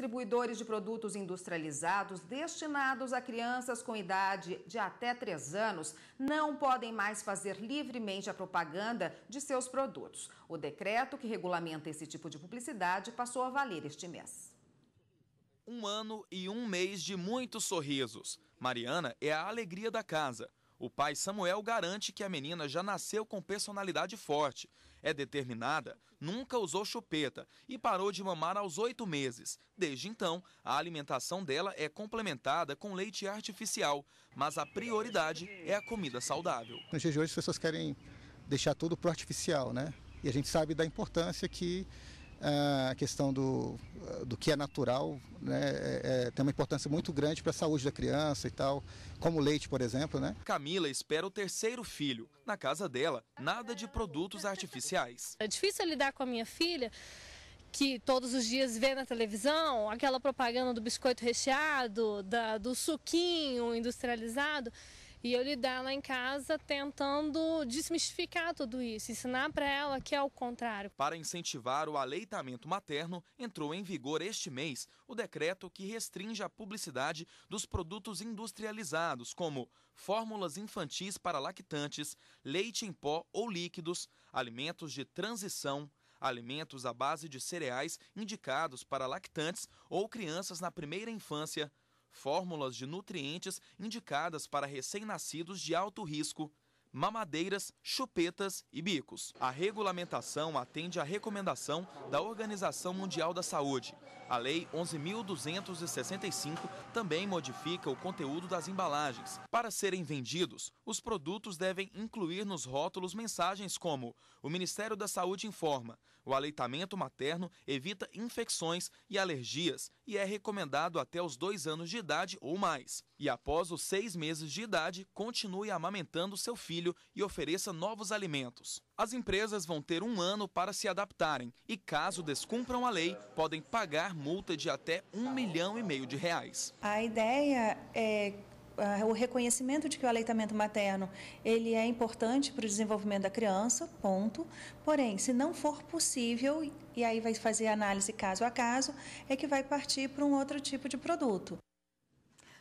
distribuidores de produtos industrializados destinados a crianças com idade de até 3 anos não podem mais fazer livremente a propaganda de seus produtos. O decreto que regulamenta esse tipo de publicidade passou a valer este mês. 1 ano e 1 mês de muitos sorrisos. Mariana é a alegria da casa. O pai Samuel garante que a menina já nasceu com personalidade forte. É determinada, nunca usou chupeta e parou de mamar aos 8 meses. Desde então, a alimentação dela é complementada com leite artificial, mas a prioridade é a comida saudável. Nos dias de hoje as pessoas querem deixar tudo pro artificial, né? E a gente sabe da importância que a questão do que é natural, né, tem uma importância muito grande para a saúde da criança e tal, como o leite, por exemplo, né? Camila espera o 3º filho. Na casa dela, nada de produtos artificiais. É difícil lidar com a minha filha, que todos os dias vê na televisão aquela propaganda do biscoito recheado, do suquinho industrializado. E eu lidar lá em casa tentando desmistificar tudo isso, ensinar para ela que é o contrário. Para incentivar o aleitamento materno, entrou em vigor este mês o decreto que restringe a publicidade dos produtos industrializados, como fórmulas infantis para lactantes, leite em pó ou líquidos, alimentos de transição, alimentos à base de cereais indicados para lactantes ou crianças na primeira infância, fórmulas de nutrientes indicadas para recém-nascidos de alto risco, mamadeiras, chupetas e bicos. A regulamentação atende à recomendação da Organização Mundial da Saúde. A Lei 11.265 também modifica o conteúdo das embalagens. Para serem vendidos, os produtos devem incluir nos rótulos mensagens como: o Ministério da Saúde informa, o aleitamento materno evita infecções e alergias e é recomendado até os 2 anos de idade ou mais. E após os 6 meses de idade, continue amamentando seu filho e ofereça novos alimentos. As empresas vão ter 1 ano para se adaptarem e, caso descumpram a lei, podem pagar multa de até R$1,5 milhão de reais. A ideia é o reconhecimento de que o aleitamento materno ele é importante para o desenvolvimento da criança, ponto. Porém, se não for possível, e aí vai fazer análise caso a caso, é que vai partir para um outro tipo de produto.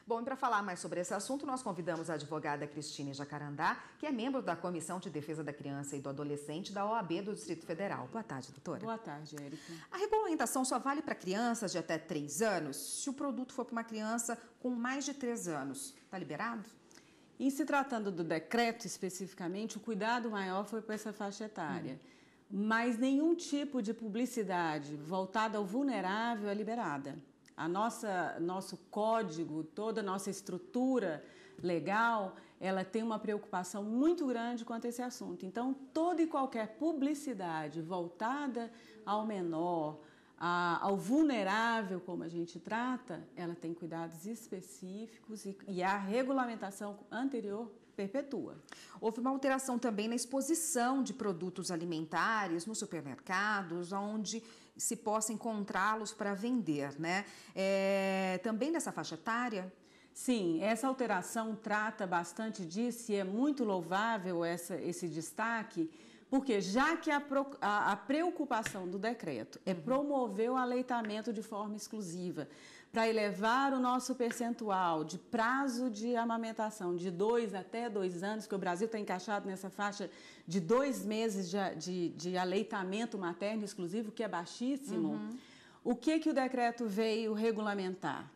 Bom, e para falar mais sobre esse assunto, nós convidamos a advogada Cristine Jacarandá, que é membro da Comissão de Defesa da Criança e do Adolescente da OAB do Distrito Federal. Boa tarde, doutora. Boa tarde, Érica. A regulamentação só vale para crianças de até 3 anos? Se o produto for para uma criança com mais de 3 anos, está liberado? Em se tratando do decreto especificamente, o cuidado maior foi para essa faixa etária. Mas nenhum tipo de publicidade voltada ao vulnerável é liberada. Nosso código, toda a nossa estrutura legal, ela tem uma preocupação muito grande quanto a esse assunto. Então, toda e qualquer publicidade voltada ao menor, ao vulnerável, como a gente trata, ela tem cuidados específicos e a regulamentação anterior perpetua. Houve uma alteração também na exposição de produtos alimentares nos supermercados, onde se possa encontrá-los para vender, né? Também nessa faixa etária? Sim, essa alteração trata bastante disso e é muito louvável esse destaque, porque já que a preocupação do decreto é promover o aleitamento de forma exclusiva, para elevar o nosso percentual de prazo de amamentação de 2 até 2 anos, que o Brasil está encaixado nessa faixa de 2 meses de aleitamento materno exclusivo, que é baixíssimo, o que o decreto veio regulamentar?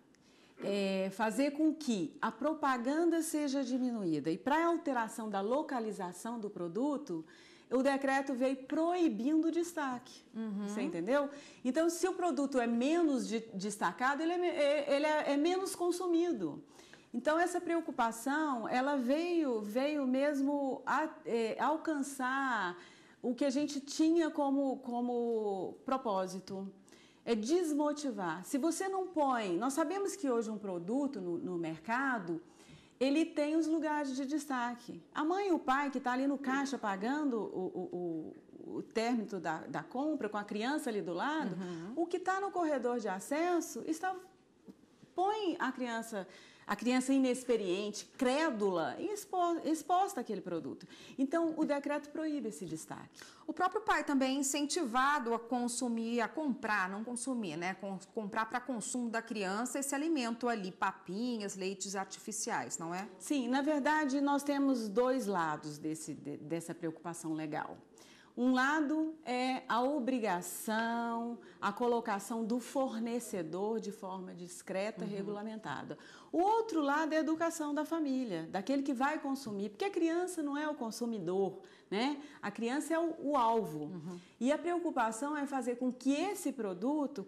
Fazer com que a propaganda seja diminuída e para a alteração da localização do produto, o decreto veio proibindo o destaque, você entendeu? Então, se o produto é menos destacado, ele é menos consumido. Então, essa preocupação, ela veio mesmo alcançar o que a gente tinha como propósito, é desmotivar. Se você não põe... Nós sabemos que hoje um produto no mercado, ele tem os lugares de destaque. A mãe e o pai que está ali no caixa pagando o término da compra, com a criança ali do lado, o que está no corredor de acesso, põe a criança a criança inexperiente, crédula, exposta àquele produto. Então, o decreto proíbe esse destaque. O próprio pai também é incentivado a consumir, a comprar, não consumir, né? Comprar para consumo da criança esse alimento ali, papinhas, leites artificiais, não é? Sim, na verdade, nós temos dois lados dessa preocupação legal. Um lado é a obrigação, a colocação do fornecedor de forma discreta, regulamentada. O outro lado é a educação da família, daquele que vai consumir, porque a criança não é o consumidor, né? A criança é o alvo. E a preocupação é fazer com que esse produto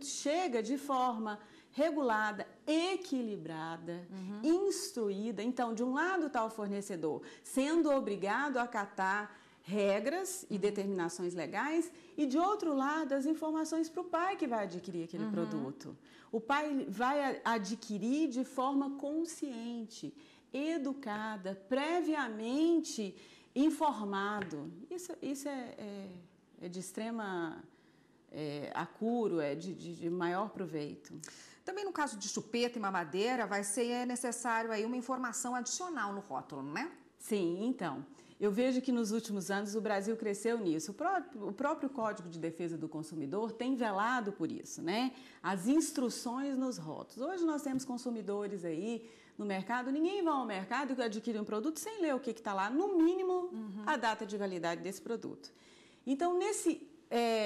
chegue de forma regulada, equilibrada, instruída. Então, de um lado está o fornecedor sendo obrigado a acatar regras e determinações legais, e de outro lado as informações para o pai que vai adquirir aquele produto. O pai vai adquirir de forma consciente, educada, previamente informado. Isso é de extrema acuro, é de maior proveito. Também no caso de chupeta e mamadeira vai ser necessário aí uma informação adicional no rótulo, não é? Sim, então. Eu vejo que nos últimos anos o Brasil cresceu nisso. O próprio Código de Defesa do Consumidor tem velado por isso, né? As instruções nos rótulos. Hoje nós temos consumidores aí no mercado, ninguém vai ao mercado e adquire um produto sem ler o que está lá, no mínimo a data de validade desse produto. Então,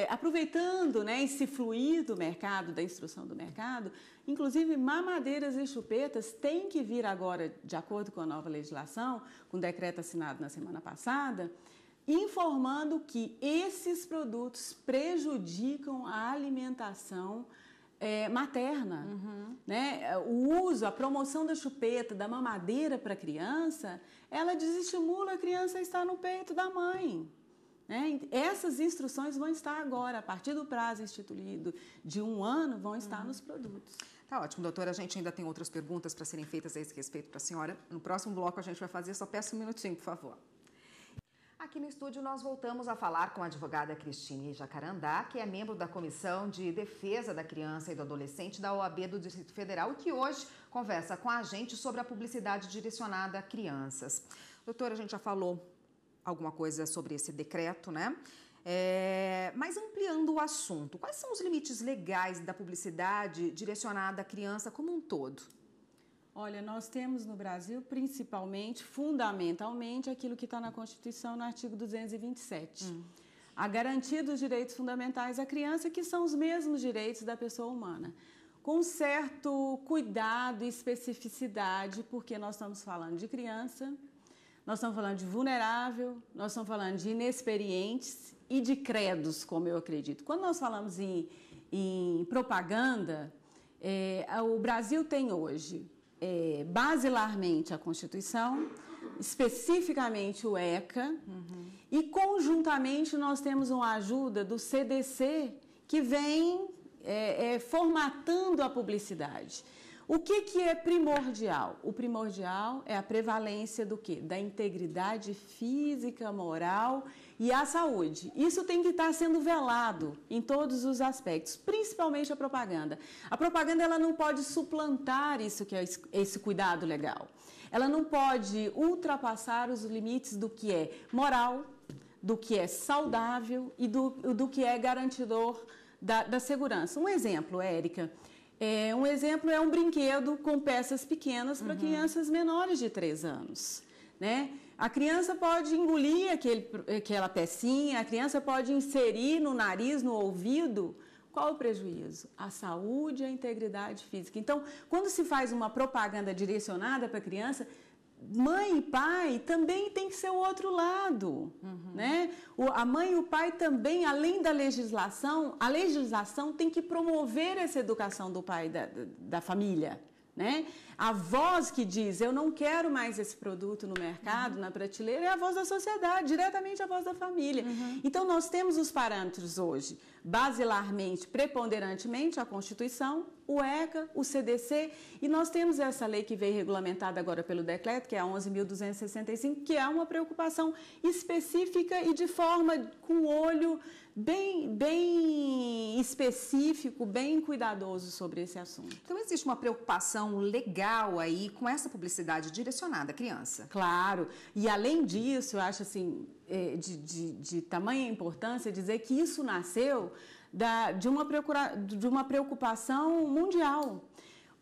aproveitando, né, esse fluir do mercado, da instrução do mercado, inclusive mamadeiras e chupetas têm que vir agora, de acordo com a nova legislação, com o decreto assinado na semana passada, informando que esses produtos prejudicam a alimentação materna. Né? O uso, a promoção da chupeta, da mamadeira para a criança, ela desestimula a criança a estar no peito da mãe. Essas instruções vão estar agora, a partir do prazo instituído de 1 ano, vão estar nos produtos. Tá ótimo, doutora. A gente ainda tem outras perguntas para serem feitas a esse respeito para a senhora. No próximo bloco a gente vai fazer, só peço um minutinho, por favor. Aqui no estúdio nós voltamos a falar com a advogada Cristine Jacarandá, que é membro da Comissão de Defesa da Criança e do Adolescente da OAB do Distrito Federal e que hoje conversa com a gente sobre a publicidade direcionada a crianças. Doutora, a gente já falou alguma coisa sobre esse decreto, né? Mas ampliando o assunto, quais são os limites legais da publicidade direcionada à criança como um todo? Olha, nós temos no Brasil, principalmente, fundamentalmente, aquilo que está na Constituição, no artigo 227. A garantia dos direitos fundamentais à criança, que são os mesmos direitos da pessoa humana. Com certo cuidado e especificidade, porque nós estamos falando de criança, nós estamos falando de vulnerável, nós estamos falando de inexperientes e de credos, como eu acredito. Quando nós falamos em propaganda, o Brasil tem hoje, basilarmente, a Constituição, especificamente o ECA, e conjuntamente nós temos uma ajuda do CDC, que vem formatando a publicidade. O que é primordial? O primordial é a prevalência do quê? Da integridade física, moral e a saúde. Isso tem que estar sendo velado em todos os aspectos, principalmente a propaganda. A propaganda ela não pode suplantar isso que é esse cuidado legal. Ela não pode ultrapassar os limites do que é moral, do que é saudável e do que é garantidor da segurança. Um exemplo, Érica. Um exemplo é um brinquedo com peças pequenas para crianças menores de 3 anos. Né? A criança pode engolir aquela pecinha, a criança pode inserir no nariz, no ouvido. Qual o prejuízo? A saúde e a integridade física. Então, quando se faz uma propaganda direcionada para a criança, mãe e pai também tem que ser o outro lado, né? A mãe e o pai também, além da legislação, a legislação tem que promover essa educação do pai da família, né? A voz que diz, eu não quero mais esse produto no mercado, na prateleira, é a voz da sociedade, diretamente a voz da família. Então, nós temos os parâmetros hoje basilarmente, preponderantemente, a Constituição, o ECA, o CDC, e nós temos essa lei que veio regulamentada agora pelo decreto, que é a 11.265, que é uma preocupação específica e de forma com o olho bem específico, bem cuidadoso sobre esse assunto. Então, existe uma preocupação legal aí com essa publicidade direcionada à criança? Claro, e além disso, eu acho assim, de tamanha importância dizer que isso nasceu de uma preocupação mundial.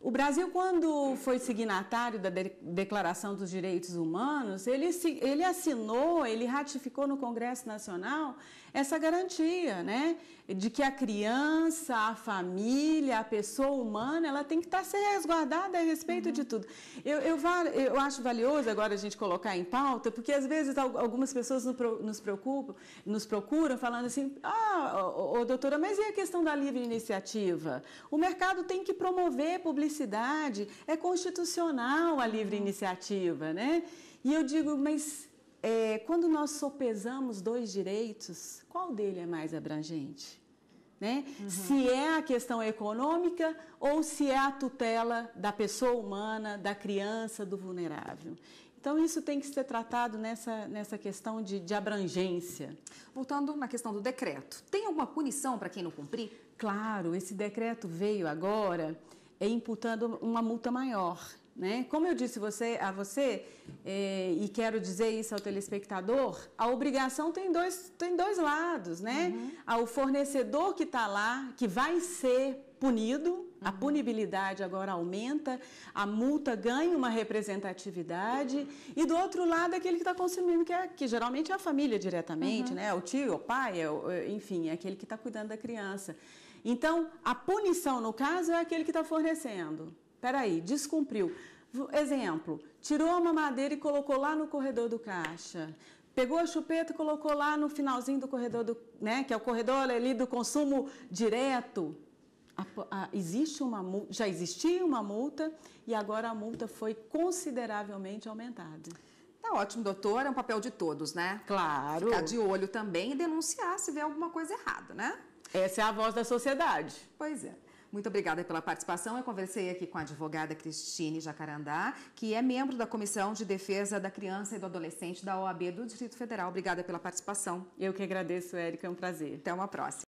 O Brasil, quando foi signatário da Declaração dos Direitos Humanos, ele assinou, ele ratificou no Congresso Nacional essa garantia, né, de que a criança, a família, a pessoa humana, ela tem que estar sendo resguardada a respeito de tudo. Eu acho valioso agora a gente colocar em pauta, porque às vezes algumas pessoas nos procuram falando assim, doutora, mas e a questão da livre iniciativa? O mercado tem que promover publicidade, é constitucional a livre iniciativa, né? E eu digo, mas quando nós sopesamos dois direitos, qual dele é mais abrangente? Né? Se é a questão econômica ou se é a tutela da pessoa humana, da criança, do vulnerável. Então, isso tem que ser tratado nessa questão de abrangência. Voltando na questão do decreto, tem alguma punição para quem não cumprir? Claro, esse decreto veio agora imputando uma multa maior. Né? Como eu disse a você, e quero dizer isso ao telespectador, a obrigação tem dois lados. Né? O fornecedor que está lá, que vai ser punido, a punibilidade agora aumenta, a multa ganha uma representatividade, e do outro lado aquele que está consumindo, que geralmente é a família diretamente, né? O tio, o pai, enfim, é aquele que está cuidando da criança. Então, a punição, no caso, é aquele que está fornecendo. Peraí, descumpriu. Exemplo, tirou a mamadeira e colocou lá no corredor do caixa. Pegou a chupeta e colocou lá no finalzinho do corredor, né, que é o corredor ali do consumo direto. Já existia uma multa e agora a multa foi consideravelmente aumentada. Tá ótimo, doutora, é um papel de todos, né? Claro. Ficar de olho também e denunciar se vê alguma coisa errada, né? Essa é a voz da sociedade. Pois é. Muito obrigada pela participação. Eu conversei aqui com a advogada Cristine Jacarandá, que é membro da Comissão de Defesa da Criança e do Adolescente da OAB do Distrito Federal. Obrigada pela participação. Eu que agradeço, Érica, é um prazer. Até uma próxima.